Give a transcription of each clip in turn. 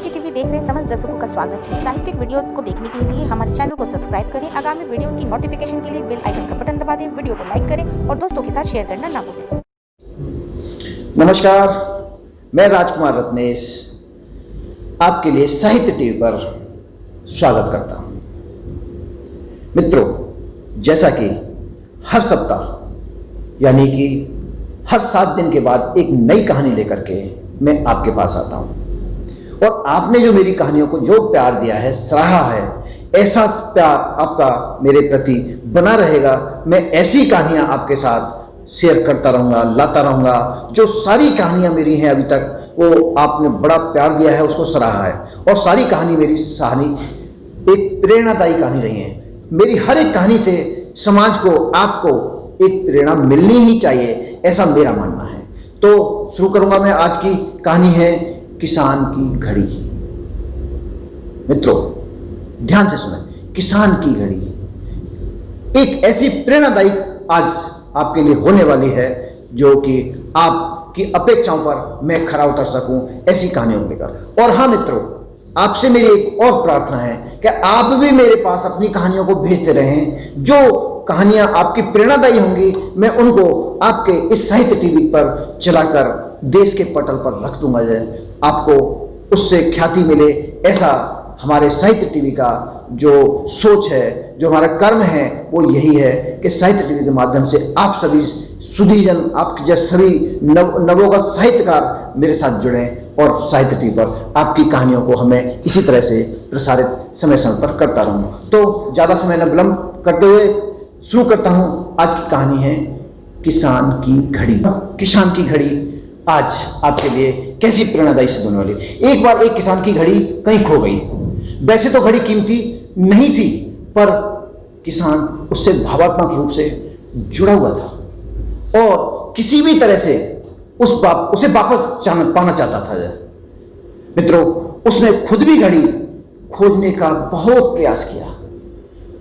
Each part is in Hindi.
साहित्य टीवी देख रहे समस्त दर्शकों का स्वागत है। साहित्यिक वीडियोस को देखने के लिए हमारे चैनल को सब्सक्राइब करें। आगामी वीडियोस की नोटिफिकेशन के लिए बेल आइकन का बटन दबा दें। वीडियो को लाइक करें और दोस्तों के साथ शेयर करना ना भूलें। नमस्कार, मैं राजकुमार रत्नेश आपके लिए साहित्य टीवी पर स्वागत करता हूं। मित्रों, जैसा कि हर सप्ताह यानी कि हर 7 दिन के बाद एक नई कहानी लेकर के मैं आपके पास आता हूं, और आपने जो मेरी कहानियों को जो प्यार दिया है, सराहा है, ऐसा प्यार आपका मेरे प्रति बना रहेगा। मैं ऐसी कहानियां आपके साथ शेयर करता रहूँगा, लाता रहूँगा। जो सारी कहानियां मेरी हैं अभी तक, वो आपने बड़ा प्यार दिया है, उसको सराहा है, और सारी कहानी मेरी एक प्रेरणादायी कहानी रही है। मेरी हर एक कहानी से समाज को, आपको एक प्रेरणा मिलनी ही चाहिए, ऐसा मेरा मानना है। तो शुरू करूंगा मैं। आज की कहानी है किसान की घड़ी। मित्रों, ध्यान से सुनें। किसान की घड़ी एक ऐसी प्रेरणादायी आज आपके लिए होने वाली है, जो कि आपकी अपेक्षाओं पर मैं खरा उतर सकूं, ऐसी कहानियों को लेकर। और हाँ मित्रों, आपसे मेरी एक और प्रार्थना है कि आप भी मेरे पास अपनी कहानियों को भेजते रहें। जो कहानियां आपकी प्रेरणादायी होंगी, मैं उनको आपके इस साहित्य टीवी पर चलाकर देश के पटल पर रख दूंगा। आपको उससे ख्याति मिले, ऐसा हमारे साहित्य टीवी का जो सोच है, जो हमारा कर्म है, वो यही है कि साहित्य टीवी के माध्यम से आप सभी सुधीजन, आपके जैसे सभी नवोगत साहित्यकार मेरे साथ जुड़ें, और साहित्य टीवी पर आपकी कहानियों को हमें इसी तरह से प्रसारित समय समय पर करता रहूं। तो ज़्यादा समय न विलंब करते हुए शुरू करता हूं। आज की कहानी है किसान की घड़ी। किसान की घड़ी आज आपके लिए कैसी प्रेरणादायी सिद्ध होने वाली है। एक बार एक किसान की घड़ी कहीं खो गई। वैसे तो घड़ी कीमती नहीं थी, पर किसान उससे भावात्मक रूप से जुड़ा हुआ था और किसी भी तरह से उसे वापस पाना चाहता था। मित्रों, उसने खुद भी घड़ी खोजने का बहुत प्रयास किया।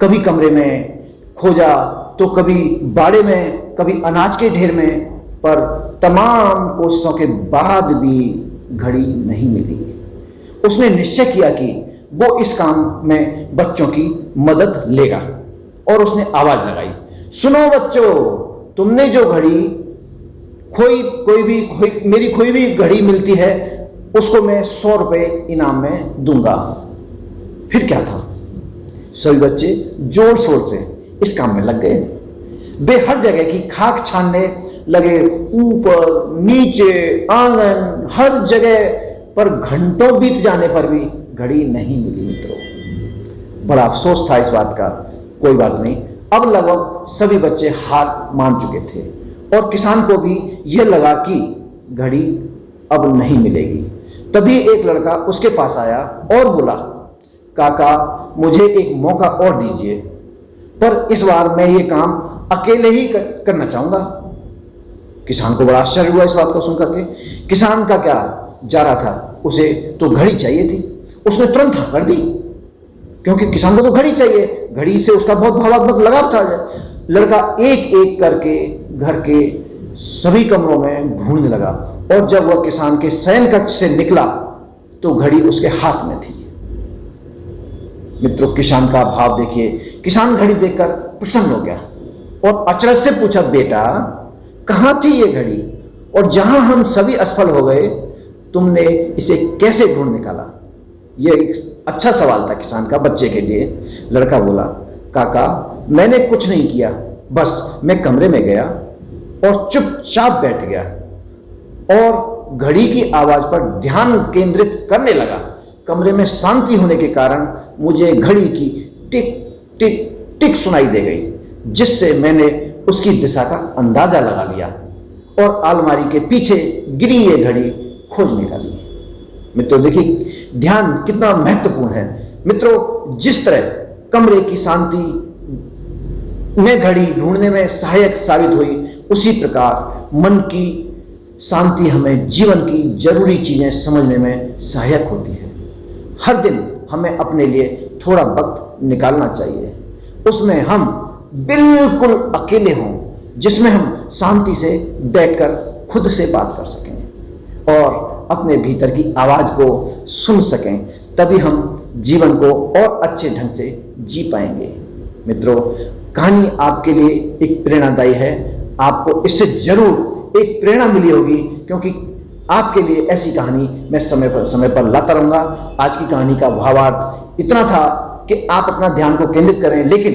कभी कमरे में खोजा, तो कभी बाड़े में, कभी अनाज के ढेर में, पर तमाम कोशिशों के बाद भी घड़ी नहीं मिली। उसने निश्चय किया कि वो इस काम में बच्चों की मदद लेगा, और उसने आवाज लगाई, सुनो बच्चों, तुमने जो घड़ी मेरी खोई भी घड़ी मिलती है, उसको मैं 100 रुपये इनाम में दूंगा। फिर क्या था, सभी बच्चे जोर शोर से इस काम में लग गए। वे हर जगह की खाक छानने लगे, ऊपर नीचे आंगन, हर जगह, पर घंटों बीत जाने पर भी घड़ी नहीं मिली। मित्रों, बड़ा अफसोस था इस बात का। कोई बात नहीं, अब लगभग सभी बच्चे हार मान चुके थे, और किसान को भी यह लगा कि घड़ी अब नहीं मिलेगी। तभी एक लड़का उसके पास आया और बोला, काका, मुझे एक मौका और दीजिए, पर इस बार मैं ये काम अकेले ही करना चाहूंगा। किसान को बड़ा आश्चर्य हुआ इस बात को सुनकर के। किसान का क्या जा रहा था, उसे तो घड़ी चाहिए थी। उसने तुरंत हाँ कर दी, क्योंकि किसान को तो घड़ी चाहिए। घड़ी से उसका बहुत भावात्मक लगाव था। लड़का एक एक करके घर के सभी कमरों में ढूंढने लगा, और जब वह किसान के शयन कक्ष से निकला तो घड़ी उसके हाथ में थी। मित्रों, किसान का भाव देखिए। किसान घड़ी देखकर प्रसन्न हो गया और अचरज से पूछा, बेटा, कहां थी ये घड़ी, और जहां हम सभी असफल हो गए, तुमने इसे कैसे ढूंढ निकाला? यह एक अच्छा सवाल था किसान का बच्चे के लिए। लड़का बोला, काका, मैंने कुछ नहीं किया, बस मैं कमरे में गया और चुपचाप बैठ गया और घड़ी की आवाज पर ध्यान केंद्रित करने लगा। कमरे में शांति होने के कारण मुझे घड़ी की टिक टिक टिक सुनाई दे गई, जिससे मैंने उसकी दिशा का अंदाजा लगा लिया और अलमारी के पीछे गिरी ये घड़ी खोज निकाली। मित्रों, देखिए ध्यान कितना महत्वपूर्ण है। मित्रों, जिस तरह कमरे की शांति में घड़ी ढूंढने में सहायक साबित हुई, उसी प्रकार मन की शांति हमें जीवन की जरूरी चीजें समझने में सहायक होती है। हर दिन हमें अपने लिए थोड़ा वक्त निकालना चाहिए, उसमें हम बिल्कुल अकेले हों, जिसमें हम शांति से बैठकर खुद से बात कर सकें और अपने भीतर की आवाज़ को सुन सकें, तभी हम जीवन को और अच्छे ढंग से जी पाएंगे। मित्रों, कहानी आपके लिए एक प्रेरणादायी है। आपको इससे जरूर एक प्रेरणा मिली होगी, क्योंकि आपके लिए ऐसी कहानी मैं समय पर लाता रहूँगा। आज की कहानी का भावार्थ इतना था कि आप अपना ध्यान को केंद्रित करें, लेकिन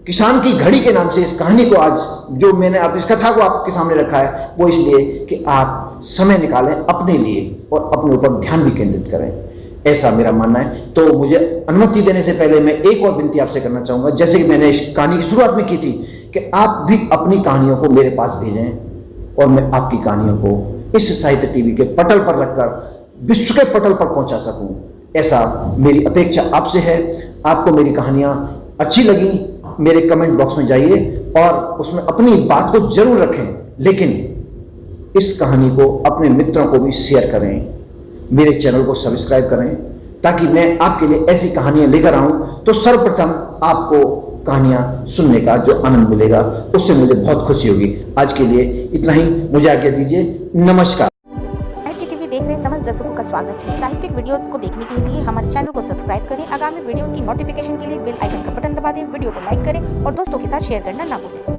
किसान की घड़ी के नाम से इस कहानी को आज जो मैंने इस कथा को आपके सामने रखा है, वो इसलिए कि आप समय निकालें अपने लिए और अपने ऊपर ध्यान भी केंद्रित करें, ऐसा मेरा मानना है। तो मुझे अनुमति देने से पहले मैं एक और विनती आपसे करना चाहूँगा, जैसे कि मैंने इस कहानी की शुरुआत में की थी, कि आप भी अपनी कहानियों को मेरे पास भेजें और मैं आपकी कहानियों को इस साहित्य टीवी के पटल पर रखकर विश्व के पटल पर पहुंचा सकूं, ऐसा मेरी अपेक्षा आपसे है। आपको मेरी कहानियां अच्छी लगी, मेरे कमेंट बॉक्स में जाइए और उसमें अपनी बात को जरूर रखें, लेकिन इस कहानी को अपने मित्रों को भी शेयर करें। मेरे चैनल को सब्सक्राइब करें, ताकि मैं आपके लिए ऐसी कहानियां लेकर आऊं तो सर्वप्रथम आपको कहानियां सुनने का जो आनंद मिलेगा, उससे मुझे बहुत खुशी होगी। आज के लिए इतना ही, मुझे आज्ञा दीजिए। नमस्कार। साहित्य टीवी देख रहे समस्त दर्शकों का स्वागत है। साहित्यिक वीडियोस को देखने के लिए हमारे चैनल को सब्सक्राइब करें। आगामी वीडियोस की नोटिफिकेशन के लिए बेल आइकन का बटन दबा दें। वीडियो को लाइक करें और दोस्तों के साथ शेयर करना ना भूलें।